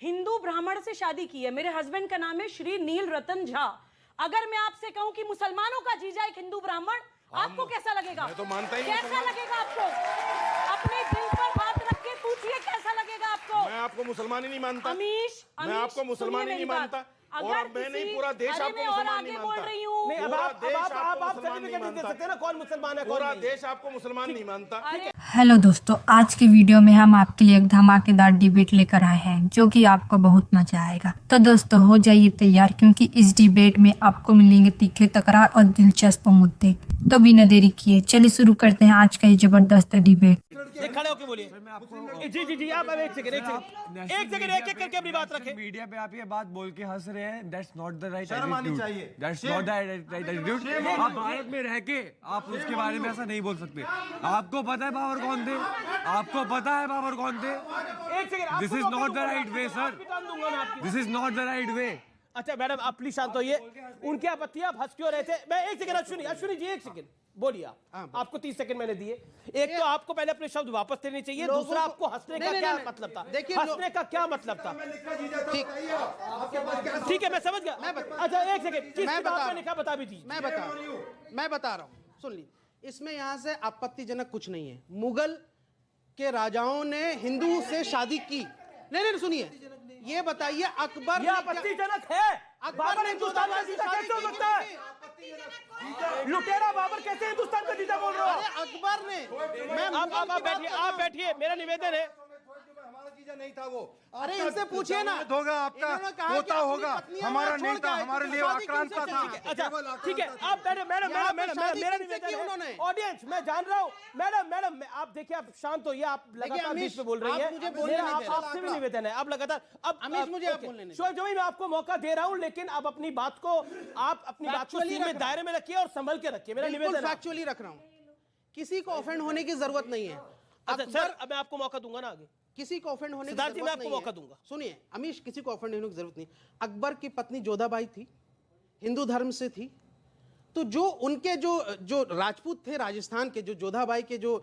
हिंदू ब्राह्मण से शादी की है। मेरे हस्बैंड का नाम है श्री नील रतन झा। अगर मैं आपसे कहूं कि मुसलमानों का जीजा एक हिंदू ब्राह्मण, आपको कैसा लगेगा? मैं तो मानता ही कैसा लगेगा आपको? अपने दिल पर हाथ रख के पूछिए कैसा लगेगा आपको? मैं आपको मुसलमान ही नहीं मानता। अमीश, मैं आपको मुसलमान ही नहीं मानता। और मैं नहीं, पूरा देश आपको मुसलमान नहीं मानता। नहीं, पूरा देश आपको आप मुसलमान नहीं सर्टिफिकेट दे सकते मानता। हैं ना, कौन मुसलमान है कौन पूरा नहीं। देश आपको मुसलमान नहीं मानता। हेलो दोस्तों, आज के वीडियो में हम आपके लिए एक धमाकेदार डिबेट लेकर आए हैं जो कि आपको बहुत मजा आएगा। तो दोस्तों हो जाइए तैयार, क्योंकि इस डिबेट में आपको मिलेंगे तीखे तकरार और दिलचस्प मुद्दे। तो बिना देरी किए चलिए शुरू करते हैं आज का ये जबरदस्त डिबेट। खड़े होके बोलिए। जी जी जी, आप एक सेकंड एक करके अपनी बात रखें। मीडिया पे आप ये बात बोल के हंस रहे हैं, दैट्स नॉट द राइट शर्म आनी एटीट्यूड। चाहिए। That's not the right attitude. आप भारत में रह के आप उसके बारे में ऐसा नहीं बोल सकते। आपको पता है बाबर कौन थे? आपको पता है बाबर कौन थे? एक second, this is not the right way sir, this is not the right way. अच्छा मैडम, आप प्लीज शांत होइए। उनकी आपत्ति, आप हंस क्यों रहे थे? मैं एक सेकंड, अश्विनी जी एक सेकंड बोलिए। आप आपको 30 सेकंड मैंने दिए। एक तो आपको पहले अपने शब्द वापस लेने चाहिए, दूसरा आपको हंसने का क्या मतलब था? हंसने का क्या मतलब था? ठीक है, मैं समझ गया। अच्छा एक सेकंड, किस किताब में लिखा बता भी दीजिए। मैं बता रहा हूँ, सुन ली। इसमें यहाँ से आपत्तिजनक कुछ नहीं है। मुगल के राजाओं ने हिंदू से शादी की। नहीं सुनिए, ये बताइए अकबर ये आपत्तिजनक है। बाबर हिंदुस्तान का जीता कैसे हो सकता है? लुटेरा बाबर कैसे हिंदुस्तान का जीता बोल रहे हो? अरे अकबर ने, आप बैठिए, मेरा निवेदन है। हमारा जीजा नहीं था वो। अरे इनसे पूछिए ना। होगा आपका होता होगा, हमारा नहीं था, हमारे लिए आक्रांत था। अच्छा ठीक है, आप मैडम मेरा निवेदन है। ऑडियंस, मैं जान रहा हूँ। मैडम आप देखिए, आप शांत होइए। आप लगातार बीच में बोल रही हैं। मेरा आपसे भी निवेदन है, आप लगातार अब मुझे आप बोलने शोएब जमील, मैं आपको मौका दे रहा हूँ, लेकिन अब अपनी बात को सीमित दायरे में रखिए और संभल के रखिए। मेरा निवेदन फैक्चुअली रख रहा हूँ। किसी को ऑफेंड होने की जरूरत नहीं है। अच्छा सर, अब मैं आपको मौका दूंगा ना आगे। किसी को ऑफेंड होने की सिद्धार्थ जी, मैं जरूरत आपको नहीं मौका है। दूंगा। सुनिए अमीश, किसी को ऑफेंड होने की जरूरत नहीं। अकबर की पत्नी जोधाबाई थी, हिंदू धर्म से थी। तो जो उनके जो राजपूत थे राजस्थान के, जो जोधाबाई के जो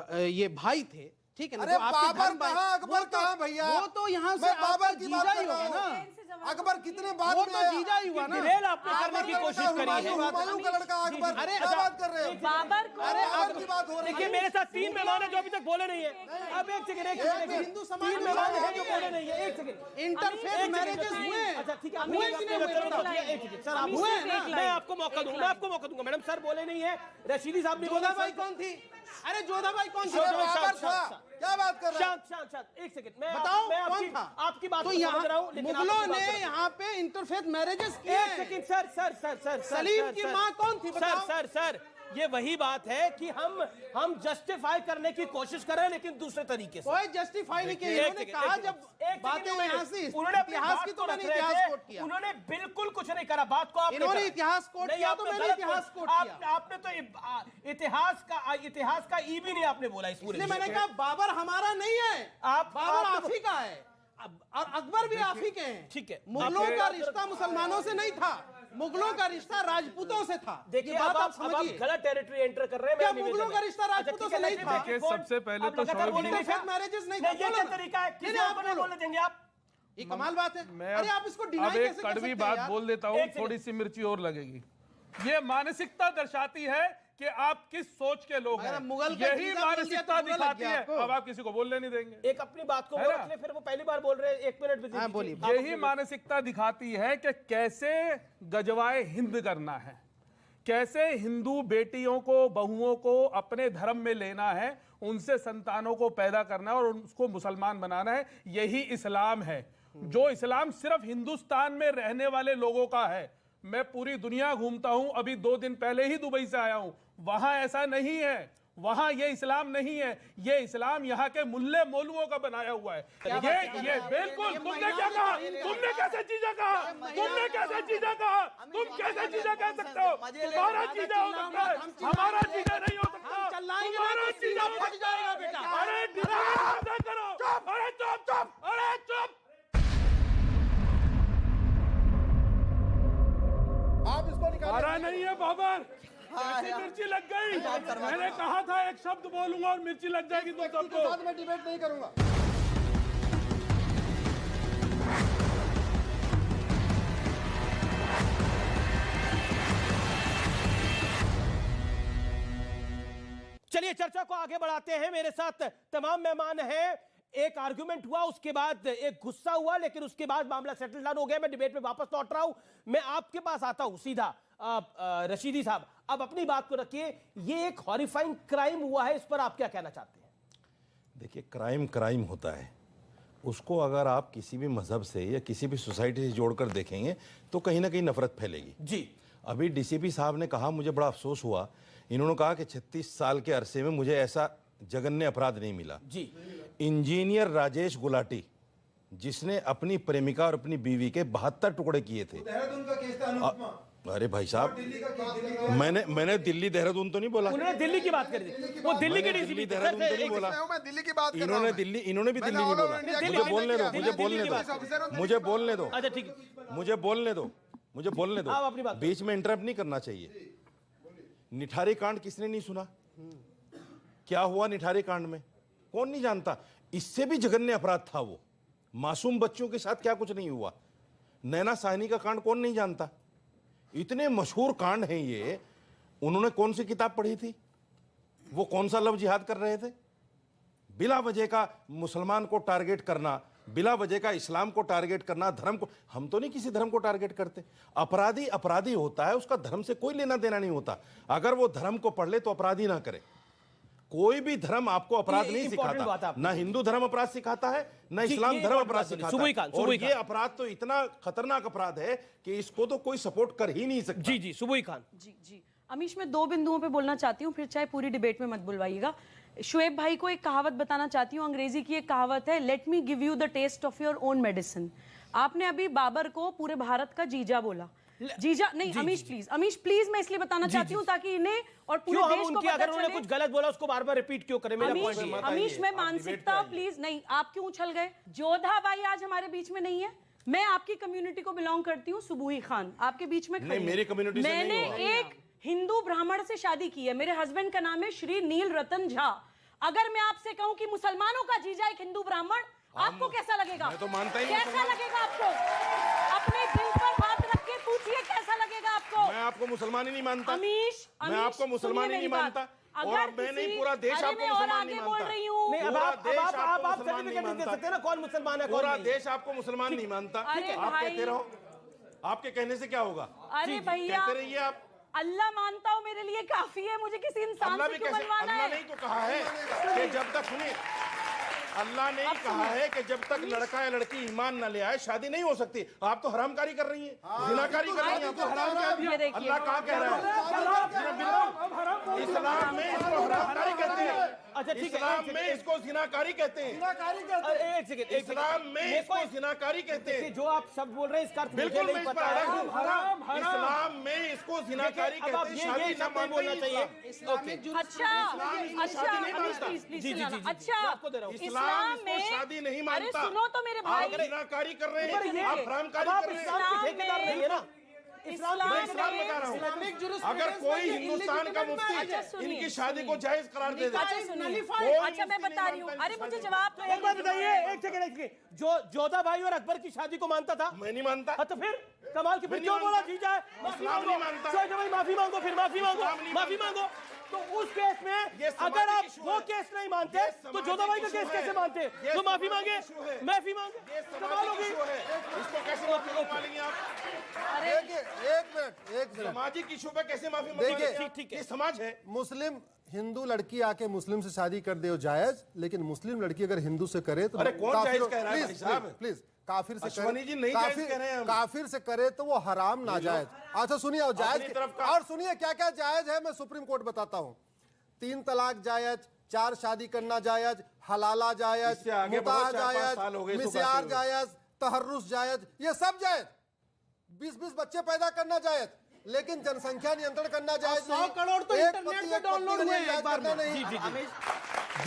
ये भाई थे, ठीक है ना? अरे बाबर कहाँ, अकबर कहाँ भैया? वो तो यहाँ से बाबर की बात जीजा ही कर रहा होगा हूँ। ना। अकबर कितने बाद वो में तो आया? जीजा ही हुआ ना। डिटेल आपने करने की कोशिश करी है। हुमायूं का लड़का अकबर। अरे क्या बात कर रहे हो? बाबर को अरे बाबर की बात हो रही देखिए, है। मेरे साथ 3 मेहमान हैं जो अभी तक बोले नहीं है। अब एक सेकंड, हिंदू समाज 3 मेहमान हैं जो बोले नहीं है। एक सेकंड, इंटरफेथ मैरिजेस हुए। अच्छा ठीक है, हुए कि नहीं हुए? एक सेकंड सर, आप हुए ना? मैं आपको मौका दूंगा। मैडम सर बोले नहीं है, रशीदी साहब ने बोला। जोधाबाई कौन थी? अरे जोधाबाई कौन थी? अरे बाबर था। क्या बात कर रहे हो? शांत एक सेकंड, मैं बताओ मैं कौन था? आपकी बात तो को समझ रहा हूं, यहाँ लेकिन मुगलों ने यहाँ पे इंटरफेथ मैरिजेस किए। एक सेकंड सर सलीम की माँ कौन थी? बताओ। सर ये वही बात है कि हम जस्टिफाई करने की कोशिश कर रहे हैं, लेकिन दूसरे तरीके से। कोई जस्टिफाई नहीं किया। इन्होंने कहा जब बातें यहाँ से इतिहास की, तो मैंने इतिहास कोट किया। उन्होंने बिल्कुल कुछ नहीं करा। बात को आपने इन्होंने इतिहास कोट किया, तो मैंने इतिहास कोट किया। आपने तो इतिहास का ई भी नहीं आपने बोला इस पूरे। मैंने कहा बाबर हमारा नहीं है, बाबर आप ही का है, और अकबर भी आप ही के हैं। ठीक है, मुगलों का रिश्ता मुसलमानों से नहीं था, मुगलों का रिश्ता राजपूतों से था। देखिए, बात आप अब आप समझिए। गलत टेरिटरी एंटर कर रहे हैं। क्या मुगलों का रिश्ता राजपूतों से नहीं था? देखिए, सबसे पहले तो इंटरफेथ मैरिजेस नहीं था। ये क्या तरीका है? किसी आप और बोलने देंगे आप? ये कमाल बात है। मैं अरे आप इसको अब डिनाई एक कैसे कर कड़वी सकते हैं बात यार? बोल देता हूँ, थोड़ी सी मिर्ची और लगेगी। ये मानसिकता दर्शाती है कि आप किस सोच के लोग हैं। मुगल का यही जीजा बोल दिया मानसिकता तो बुरा लग दिखाती गया है। आपको। अब आप किसी को बोलने नहीं देंगे। एक अपनी बात को है वो ना? रख ले, फिर वो पहली बार बोल रहे हैं। 1 मिनट में बोलिए। यही मानसिकता दिखाती है कि कैसे गजवाए हिंद करना है, कैसे हिंदू बेटियों को, बहुओं को अपने धर्म में लेना है, उनसे संतानों को पैदा करना है और उसको मुसलमान बनाना है। यही इस्लाम है। जो इस्लाम सिर्फ हिंदुस्तान में रहने वाले लोगों का है। मैं पूरी दुनिया घूमता हूं, अभी 2 दिन पहले ही दुबई से आया हूं, वहां ऐसा नहीं है। वहां ये इस्लाम नहीं है। ये इस्लाम यहाँ के मुल्ले मौलुओं का बनाया हुआ है। ये बिल्कुल। तुमने क्या कहा? तुमने कैसे चीजें कहा? तुमने कैसे चीजें कहा? तुम कैसे चीजें कह सकते हो? तुम्हारा चीजें हो सकता है, हमारा चीजें नहीं हो सकता। तुम्हारा चीजें हो सकता है। अरे डिबेट करो। अरे चुप। अरे चुप। आप इसको हमारा नहीं है बाबर। कैसी मिर्ची लग गई? मैंने कहा था एक शब्द बोलूंगा और मिर्ची लग जाएगी तो सबको। मैं डिबेट नहीं करूंगा। चलिए चर्चा को आगे बढ़ाते हैं। मेरे साथ तमाम मेहमान हैं। एक आर्गुमेंट हुआ, उसके बाद एक गुस्सा हुआ, लेकिन उसके बाद मामला सेटल डाउन हो गया। मैं डिबेट में वापस लौट रहा हूं। मैं आपके पास आता हूं सीधा। रशीदी साहब, अब अपनी बात को रखिए। ये एक हॉरिफाइंग क्राइम हुआ है, इस पर आप क्या कहना चाहते हैं? देखिए, क्राइम होता है, उसको अगर आप किसी भी मजहब से या किसी भी सोसाइटी से जोड़कर देखेंगे तो कहीं ना कहीं नफरत फैलेगी जी। अभी डीसीपी साहब ने कहा, मुझे बड़ा अफसोस हुआ, इन्होंने कहा कि 36 साल के अरसे में मुझे ऐसा जघन्य अपराध नहीं मिला जी। इंजीनियर राजेश गुलाटी, जिसने अपनी प्रेमिका और अपनी बीवी के 72 टुकड़े किए थे। देहरादून का केस था, अनुपमा। अरे भाई साहब, मैंने दिल्ली देहरादून तो नहीं बोला, उन्होंने दिल्ली की बात करी थी। वो दिल्ली के डीसीपी दिल्ली देहरादून तो नहीं बोला। मैं दिल्ली की बात कर रहा इन्होंने हूं। इन्होंने भी दिल्ली नहीं बोला। मुझे बोलने दो, मुझे बोलने दो, मुझे बोलने दो। अच्छा ठीक है, मुझे बोलने दो, मुझे बोलने दो। आप अपनी बात बीच में इंटरप्ट नहीं करना चाहिए। निठारी कांड किसने नहीं सुना? क्या हुआ निठारी कांड में? कौन नहीं जानता? इससे भी जघन्य अपराध था वो। मासूम बच्चों के साथ क्या कुछ नहीं हुआ। नैना साहनी का कांड कौन नहीं जानता? इतने मशहूर कांड हैं ये। उन्होंने कौन सी किताब पढ़ी थी? वो कौन सा लव जिहाद कर रहे थे? बिला वजह का मुसलमान को टारगेट करना, बिला वजह का इस्लाम को टारगेट करना, धर्म को। हम तो नहीं किसी धर्म को टारगेट करते। अपराधी अपराधी होता है, उसका धर्म से कोई लेना देना नहीं होता। अगर वो धर्म को पढ़ ले तो अपराधी ना करे। कोई भी धर्म आपको अपराध नहीं सिखाता। ना हिंदू धर्म अपराध सिखाता है, ना इस्लाम धर्म अपराध सिखाता है। और ये अपराध तो इतना खतरनाक अपराध है कि इसको तो कोई सपोर्ट कर ही नहीं सकता। जी जी, सुबोई खान। जी अमीश, मैं 2 बिंदुओं पे बोलना चाहती हूँ, फिर चाहे पूरी डिबेट में मत बुलवाइएगा। शुएब भाई को एक कहावत बताना चाहती हूँ। अंग्रेजी की एक कहावत है, let me give you the taste of your own medicine. आपने अभी बाबर को पूरे भारत का जीजा बोला। जीजा नहीं, अमीश प्लीज मैं इसलिए बताना चाहती हूँ ताकि इन्हें और पूरे देश को पता अगर उन्होंने चले। कुछ गलत बोला उसको बार बार रिपीट क्यों करें? मेरा पॉइंट है। अमीश मैं मानसिकता प्लीज नहीं, आप क्यों उछल गए? जोधा बाई आज हमारे बीच में नहीं है। मैं आपकी कम्युनिटी को बिलोंग करती हूँ। सुबुही खान आपके बीच में खड़ी। मेरी कम्युनिटी से नहीं हुआ। मैंने एक हिंदू ब्राह्मण से शादी की है। मेरे हस्बैंड का नाम है श्री नील रतन झा। अगर मैं आपसे कहूं कि मुसलमानों का जीजा एक हिंदू ब्राह्मण, आपको कैसा लगेगा? मैं तो मानता ही कैसा लगेगा आपको? अपने दिल पर बात रख के पूछिए, कैसा लगेगा आपको? मैं आपको मुसलमान ही नहीं मानता। अमीश, मैं आपको मुसलमान ही नहीं मानता। और मैं नहीं, पूरा देश आपको मुसलमान नहीं मानता। नहीं, अब आप सर्टिफिकेट नहीं दे सकते ना कौन मुसलमान है, पूरा देश आपको मुसलमान नहीं मानता। आप कहते रहो, आपके कहने से क्या होगा? अरे भैया, कहते रहिए आप। अल्लाह मानता हूँ मेरे लिए काफी है। मुझे किसी इंसान से क्यों बनवाना है? अल्लाह ने तो कहा है कि जब तक, सुनिए, अल्लाह ने कहा है कि जब तक लड़का या लड़की ईमान न ले आए शादी नहीं हो सकती। आप तो हरामकारी कर रही हैं, जिनाकारी कर रही हैं। आप तो हराम अल्लाह कहाँ कह रहा है? इस्लाम में इसको हरामकारी कहते हैं। अच्छा ठीक है, इस्लाम में इसको जिनाकारी कहते हैं। एक सेकंड, इस्लाम में इसको जिनाकारी कहते हैं। जो आप शब्द बोल रहे हैं इसका अर्थ मुझे बिल्कुल नहीं पता है। इस्लाम में इसको जिनाकारी कहते हैं। शादी न मानना बोलना चाहिए। इस्लाम में शादी नहीं मानता। अरे सुनो तो मेरे भाई, आप जिनाकारी कर रहे हैं, आप हरामकारी कर रहे हैं। इस्लाम मैं इस्लाम बता रहा हूँ। अगर कोई हिंदुस्तान का मुफ्ती इनकी शादी को जायज करार दे दे। अच्छा मैं बता रही हूँ। अरे मुझे जवाब तो एक बात बताइए, एक सेकंड, जो जोधा भाई और अकबर की शादी को मानता था? मैं नहीं मानता। तो फिर कमाल की, फिर क्यों बोला जीजा है? इस्लाम नहीं मानता। माफी मांगो, फिर माफी मांगो। तो उस केस में अगर आप वो केस नहीं मानते तो जोधा भाई का केस कैसे मानते? तो माफी मांगे। कमाल हो गई। इसको कैसे माफी मांगेंगे आप? एक मिनट सामाजिक इशू पे कैसे माफी देखिए, मांगेंगे? ठीक है, समाज है। मुस्लिम हिंदू लड़की आके मुस्लिम से शादी कर दे वो जायज, लेकिन मुस्लिम लड़की अगर हिंदू से करे तो अरे कौन जायज कह रहा है भाई साहब? प्लीज काफिर से अश्वनी जी नहीं जायज कह रहे हैं हम। काफिर से करे तो वो हराम नाजायज। अच्छा सुनिए, और जायज और सुनिए क्या क्या जायज है, मैं सुप्रीम कोर्ट बताता हूँ। 3 तलाक जायज, 4 शादी करना जायज, हलाला जायज, मुताह जायज, मिस्यार जायज, तहर्रुस जायज, ये सब जायज। 20-20 बच्चे पैदा करना जायज, लेकिन जनसंख्या नियंत्रण करना जायज। 100 करोड़ तो इंटरनेट पे डाउनलोड हुए हैं एक बार में। नहीं।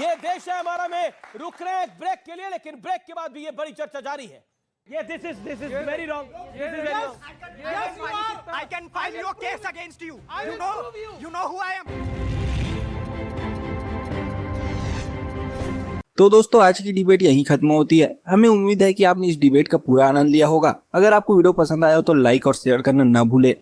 ये देश है हमारा। में रुक रहे हैं ब्रेक के लिए, लेकिन ब्रेक के बाद भी ये बड़ी चर्चा जारी है। ये this is very wrong. This is very wrong. Yes, you are. I can file your case against you. You know who I am. तो दोस्तों आज की डिबेट यहीं खत्म होती है। हमें उम्मीद है कि आपने इस डिबेट का पूरा आनंद लिया होगा। अगर आपको वीडियो पसंद आया हो तो लाइक और शेयर करना ना भूले।